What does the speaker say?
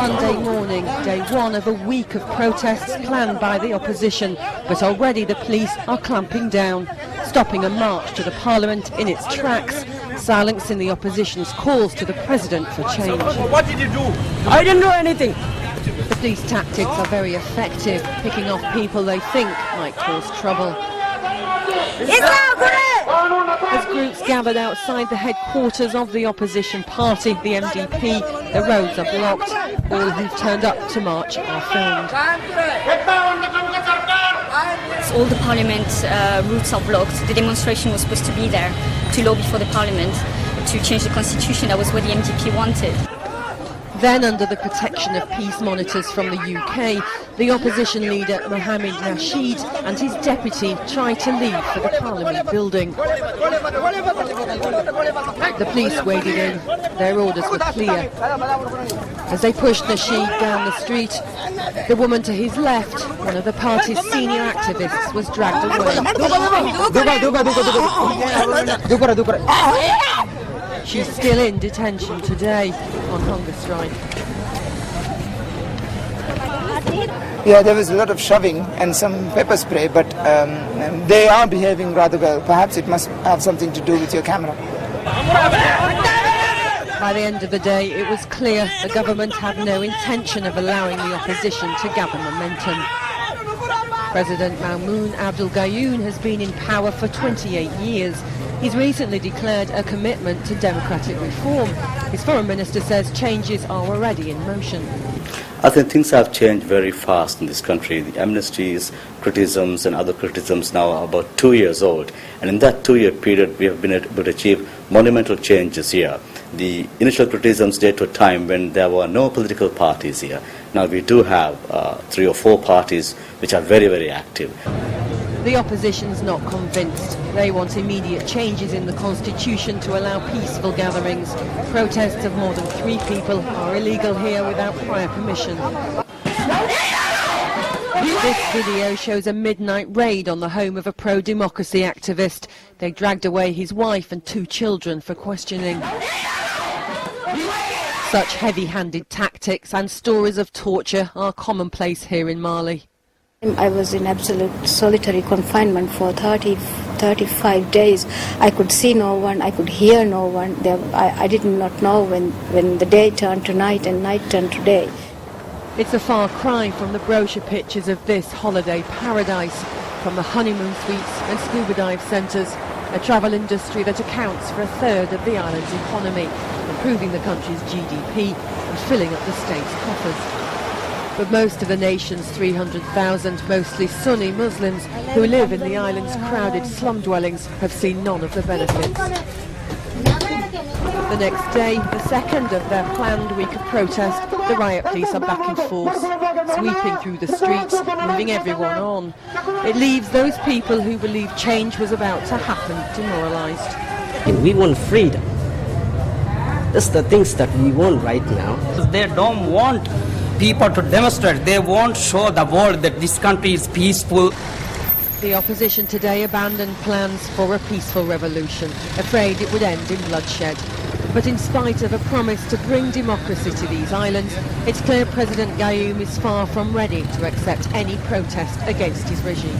Monday morning, day one of a week of protests planned by the opposition, but already the police are clamping down, stopping a march to the parliament in its tracks, silencing the opposition's calls to the president for change. What did you do? I didn't do anything. The police tactics are very effective, picking off people they think might cause trouble. As groups gathered outside the headquarters of the opposition party, the MDP, the roads are blocked. All who've turned up to march are filmed. All the parliament routes are blocked. The demonstration was supposed to be there to lobby for the parliament to change the constitution. That was what the MDP wanted. Then, under the protection of peace monitors from the UK, the opposition leader Mohammed Nasheed and his deputy tried to leave for the parliament building. The police waded in. Their orders were clear. As they pushed Nasheed down the street, the woman to his left, one of the party's senior activists, was dragged away. She's still in detention today on hunger strike. Yeah, there was a lot of shoving and some pepper spray, but they are behaving rather well. Perhaps it must have something to do with your camera. By the end of the day, it was clear the government had no intention of allowing the opposition to gather momentum. President Maumoon Abdul Gayoom has been in power for 28 years. He's recently declared a commitment to democratic reform. His foreign minister says changes are already in motion. I think things have changed very fast in this country. The amnesties, criticisms and other criticisms now are about 2 years old. And in that 2-year period, we have been able to achieve monumental changes here. The initial criticisms date to a time when there were no political parties here. Now we do have 3 or 4 parties which are very, very active. The opposition's not convinced. They want immediate changes in the constitution to allow peaceful gatherings. Protests of more than 3 people are illegal here without prior permission. This video shows a midnight raid on the home of a pro-democracy activist. They dragged away his wife and 2 children for questioning. Such heavy-handed tactics and stories of torture are commonplace here in Mali. I was in absolute solitary confinement for 35 days. I could see no one, I could hear no one. I did not know when the day turned to night and night turned to day. It's a far cry from the brochure pictures of this holiday paradise, from the honeymoon suites and scuba dive centres, a travel industry that accounts for 1/3 of the island's economy, improving the country's GDP and filling up the state's coffers. But most of the nation's 300,000 mostly Sunni Muslims who live in the island's crowded slum dwellings have seen none of the benefits. The next day, the second of their planned week of protest, the riot police are back in force, sweeping through the streets, moving everyone on. It leaves those people who believe change was about to happen demoralised. We want freedom. That's the things that we want right now. They don't want people to demonstrate. They won't show the world that this country is peaceful. The opposition today abandoned plans for a peaceful revolution, afraid it would end in bloodshed. But in spite of a promise to bring democracy to these islands, it's clear President Gayoom is far from ready to accept any protest against his regime.